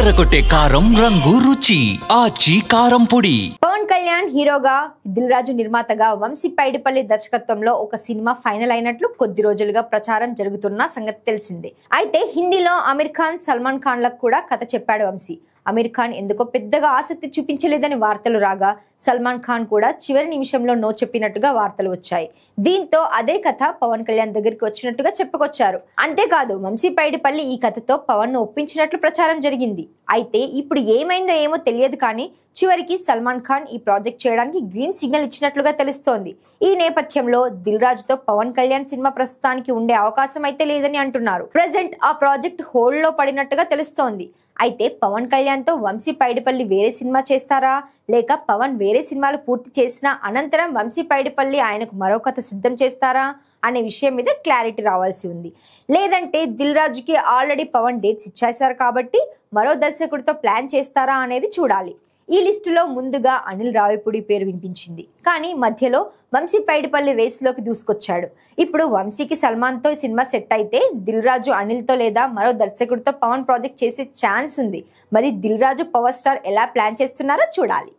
అదరగొట్టే కారం రంగు రుచి ఆచి కారం పొడి. పవన్ కళ్యాణ్ హీరోగా, దిల్ రాజు నిర్మాతగా, వంశీ పైడిపల్లి దర్శకత్వంలో ఒక సినిమా ఫైనల్ అయినట్లు కొద్ది రోజులుగా ప్రచారం జరుగుతున్న సంగతి తెలిసిందే. అయితే హిందీలో అమీర్ ఖాన్, సల్మాన్ ఖాన్ లకు కూడా కథ చెప్పాడు వంశీ. అమీర్ ఖాన్ ఎందుకో పెద్దగా ఆసక్తి చూపించలేదని వార్తలు రాగా, సల్మాన్ ఖాన్ కూడా చివరి నిమిషంలో నో చెప్పినట్టుగా వార్తలు వచ్చాయి. దీంతో అదే కథ పవన్ కళ్యాణ్ దగ్గరికి వచ్చినట్టుగా చెప్పుకొచ్చారు. అంతేకాదు, వంశీ పైడిపల్లి ఈ కథతో పవన్ ను ఒప్పించినట్లు ప్రచారం జరిగింది. అయితే ఇప్పుడు ఏమైందో ఏమో తెలియదు కానీ చివరికి సల్మాన్ ఖాన్ ఈ ప్రాజెక్ట్ చేయడానికి గ్రీన్ సిగ్నల్ ఇచ్చినట్లుగా తెలుస్తోంది. ఈ నేపథ్యంలో దిల్ రాజుతో పవన్ కళ్యాణ్ సినిమా ప్రస్తుతానికి ఉండే అవకాశం అయితే లేదని అంటున్నారు. ప్రెజెంట్ ఆ ప్రాజెక్ట్ హోల్డ్ లో పడినట్టుగా తెలుస్తోంది. అయితే పవన్ కళ్యాణ్ తో వంశీ పైడిపల్లి వేరే సినిమా చేస్తారా, లేక పవన్ వేరే సినిమాలు పూర్తి చేసిన అనంతరం వంశీ పైడిపల్లి ఆయనకు మరో కథ సిద్ధం చేస్తారా అనే విషయం మీద క్లారిటీ రావాల్సి ఉంది. లేదంటే దిల్ రాజుకి ఆల్రెడీ పవన్ డేట్స్ ఇచ్చేశారు కాబట్టి మరో దర్శకుడితో ప్లాన్ చేస్తారా అనేది చూడాలి. ఈ లిస్టులో ముందుగా అనిల్ రావిపూడి పేరు వినిపించింది. కానీ మధ్యలో వంశీ పైడిపల్లి రేసులోకి దూసుకొచ్చాడు. ఇప్పుడు వంశీకి సల్మాన్ తో సినిమా సెట్ అయితే దిల్ రాజు అనిల్ తో లేదా మరో దర్శకుడితో పవన్ ప్రాజెక్ట్ చేసే ఛాన్స్ ఉంది. మరి దిల్ రాజు పవర్ స్టార్ ఎలా ప్లాన్ చేస్తున్నారో చూడాలి.